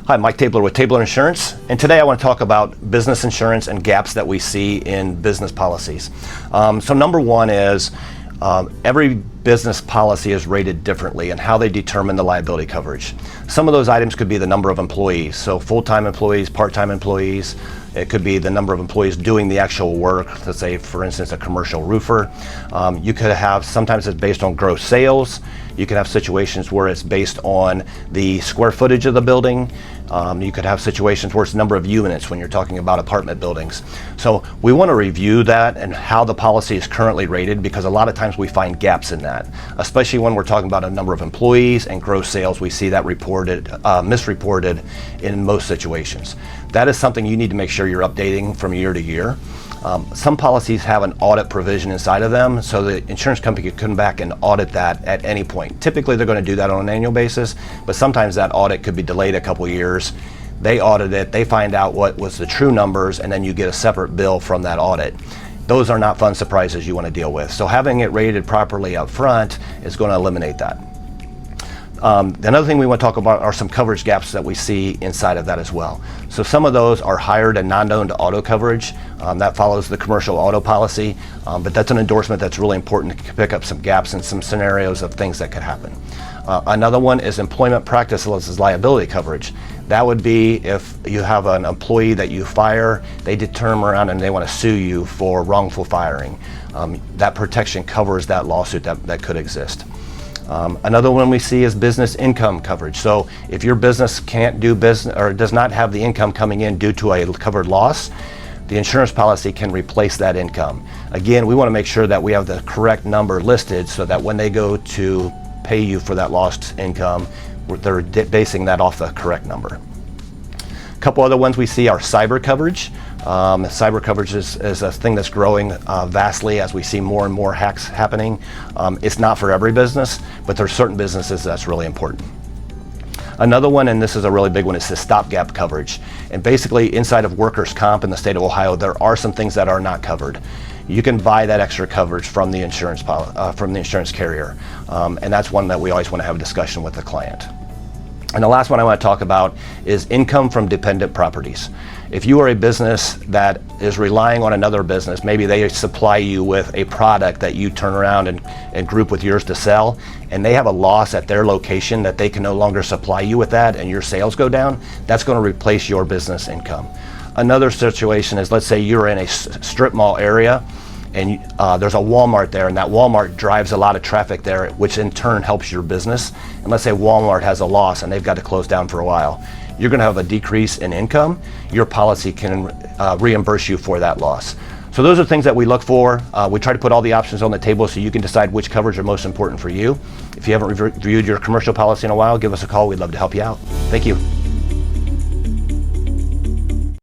Hi, Mike Tabler with Tabler Insurance, and today I want to talk about business insurance and gaps that we see in business policies. So number one is every business policy is rated differently and how they determine the liability coverage. Some of those items could be the number of employees, so full-time employees, part-time employees. It could be the number of employees doing the actual work, let's say for instance a commercial roofer. You could have, sometimes it's based on gross sales. You could have situations where it's based on the square footage of the building. You could have situations where it's number of units when you're talking about apartment buildings. So we want to review that and how the policy is currently rated, because a lot of times we find gaps in that, especially when we're talking about a number of employees and gross sales. We see that reported, misreported in most situations. That is something you need to make sure you're updating from year to year. Some policies have an audit provision inside of them, so the insurance company can come back and audit that at any point. Typically they're going to do that on an annual basis, but sometimes that audit could be delayed a couple years. They audit it, they find out what was the true numbers, and then you get a separate bill from that audit. Those are not fun surprises you want to deal with. So having it rated properly up front is going to eliminate that. Another thing we want to talk about are some coverage gaps that we see inside of that as well. So some of those are hired and non-owned auto coverage. That follows the commercial auto policy, but that's an endorsement that's really important to pick up some gaps and some scenarios of things that could happen. Another one is employment practices liability coverage. That would be if you have an employee that you fire, they turn around and they want to sue you for wrongful firing. That protection covers that lawsuit that could exist. Another one we see is business income coverage. So if your business can't do business or does not have the income coming in due to a covered loss, the insurance policy can replace that income. Again, we want to make sure that we have the correct number listed so that when they go to pay you for that lost income, they're basing that off the correct number. A couple other ones we see are cyber coverage. Cyber coverage is a thing that's growing vastly as we see more and more hacks happening. It's not for every business, but there are certain businesses that's really important. Another one, and this is a really big one, is the stopgap coverage. And basically inside of workers' comp in the state of Ohio, there are some things that are not covered. You can buy that extra coverage from the insurance carrier. And that's one that we always want to have a discussion with the client. And the last one I want to talk about is income from dependent properties. If you are a business that is relying on another business, maybe they supply you with a product that you turn around and group with yours to sell, and they have a loss at their location that they can no longer supply you with that and your sales go down, that's going to replace your business income. Another situation is, let's say you're in a strip mall area and there's a Walmart there, and that Walmart drives a lot of traffic there, which in turn helps your business. And let's say Walmart has a loss and they've got to close down for a while. You're going to have a decrease in income. Your policy can reimburse you for that loss. So those are things that we look for. We try to put all the options on the table so you can decide which coverage are most important for you. If you haven't reviewed your commercial policy in a while, give us a call. We'd love to help you out. Thank you.